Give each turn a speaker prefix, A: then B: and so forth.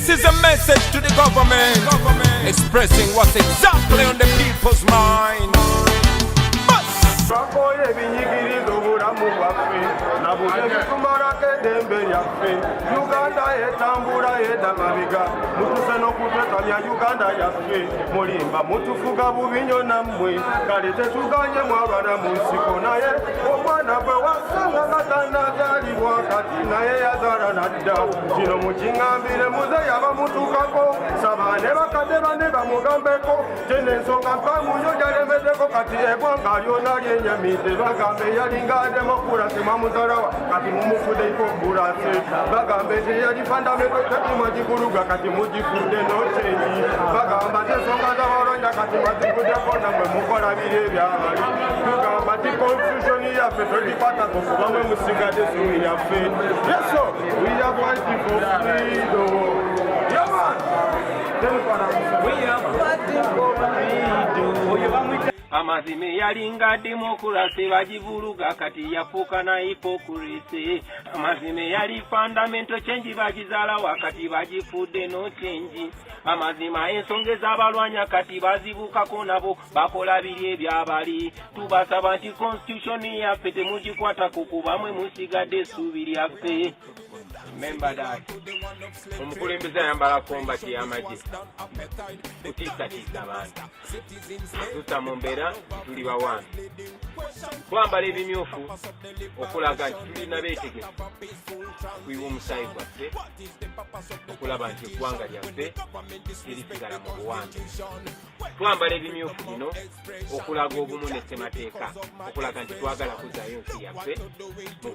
A: This is a message to the government, expressing what's exactly on the people's mind.
B: Uganda etambula edamabiga mutuse n'okutekamya Uganda yaffe mulimba mutufuga bubinyo nammwe kale tetuganye mwabana mu nsiko naye omwana gwe wasanga gatannazaalibwa kati naye yazaala nadda kino mukiŋŋambire muze yaba mutukako saba ne bakadde bane bamugambeko tenensonga mpamuyo gyalemeddeko kati eggwanga lyonna lyenyamidde bagambe yalinga demokrasi mwamuzalawa kati mumufuddeiko bulase bagambe teyali fundamental tetimwagikuluga kati mugifudde nocenyi bagamba tensonga zabalonda kati mwazikuddeko namwe mukola biri ebyabali tugamba ti constitution yaffe togikwatako kubamwe musigadde sumi yaffe yeso we are fighting for freedom. Yeah, man. We are fighting for freedom.
C: Amazime yalinga demokrasi bagivuluga kati yafuuka na hypocrisy. Amazime yali fundamental change bagizaala wakati bagifudde no change. Amazima ensonga ez'abalwanya kati bazibukako nabo bakola biri ebyabali. Tubasaba nti constitution yaffe temugikwatako kubamwe musigadde essuubi lyaffe. Remember that. Omukulembeze ayambala kombati y'amagye kutiisatiisa abantu tuta mu mbeera tuli bawanvu twambala ebimyufu okulaga nti tulina beetegefu kuyiwa omusaayi gwaffe okulaba nti eggwanga lyaffe lirisigala mu buwanvu twambala ebimyufu bino okulaga obumu ne ssemateeka okulaga nti twagala kuzaayo ensi yaffe mu